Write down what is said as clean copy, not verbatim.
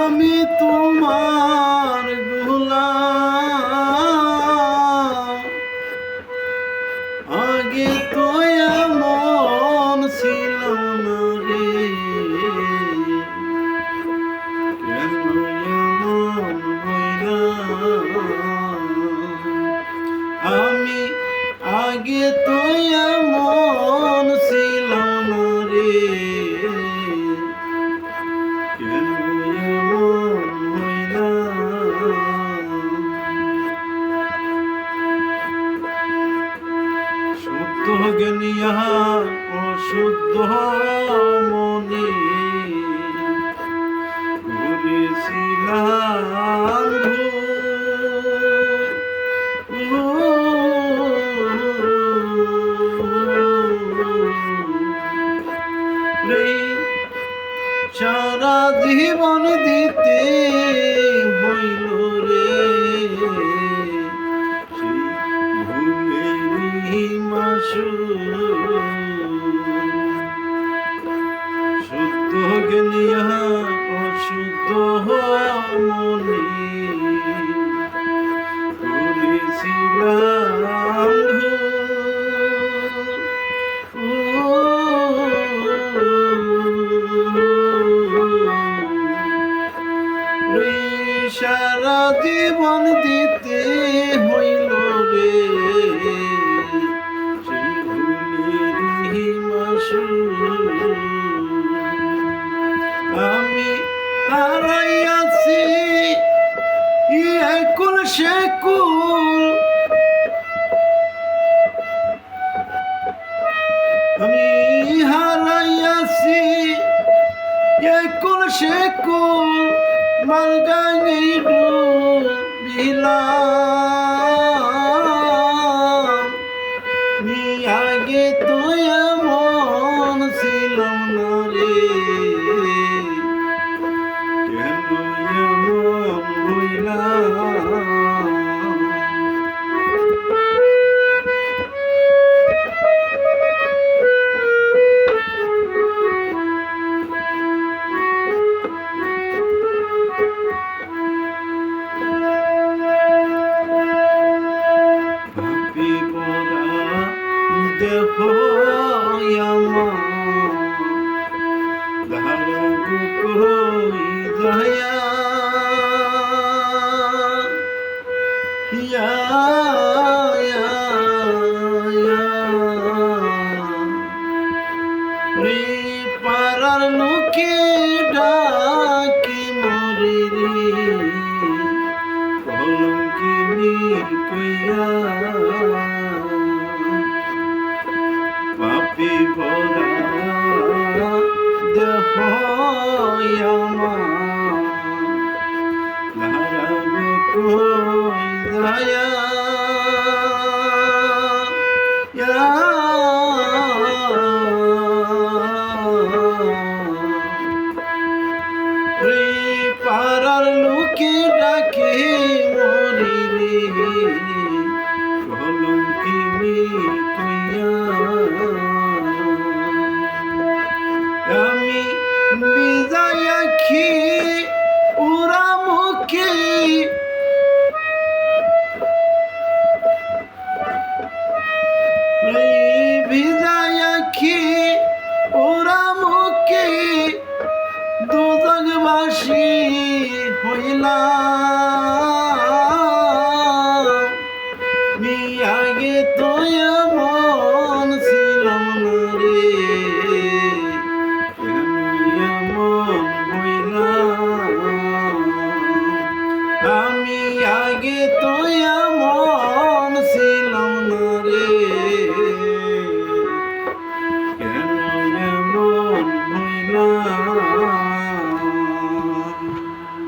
আমি তোমার গোলাম, আগে তো এমন ছিলাম না রে, কেন এমন হইলাম? আমি আগে তো এমন ছিলাম না রে, কেন এমন হইলাম? শুদ্ধ জ্ঞানিয়া অশুদ্ধ মনে ঘুরেছিলাম সারা জীবন দিতে হইল রে, সেই ভুলেরই মাসুল। শুদ্ধ জ্ঞানিয়া অশুদ্ধ মনে করেছিলাম সারা জীবন দিতে হইল রে, সেই ভুলেরই মাসুল। আমি হারাইয়াছি একুল সেকুল, আমি হারাইয়াছি একুল সেকুল, মালগাঙে ডুবিলাম। আগে তো এমন ছিলাম না রে, কেন এমন হইলাম? দেহ কই দয়া রে, পাড়ার লোকে ডাকি মরি রে, কলঙ্কিনী কইয়া। পাপি ভরা দেহ ধারাবো কই দয়া, রে পাড়ার লোকে ডাকে মরি রে, কলঙ্কিনী কইয়া। আমি বিজয় আখি উড়া মুখে, বিজয় আখি উড়া মুখে, দুজগবাসী হইলাম।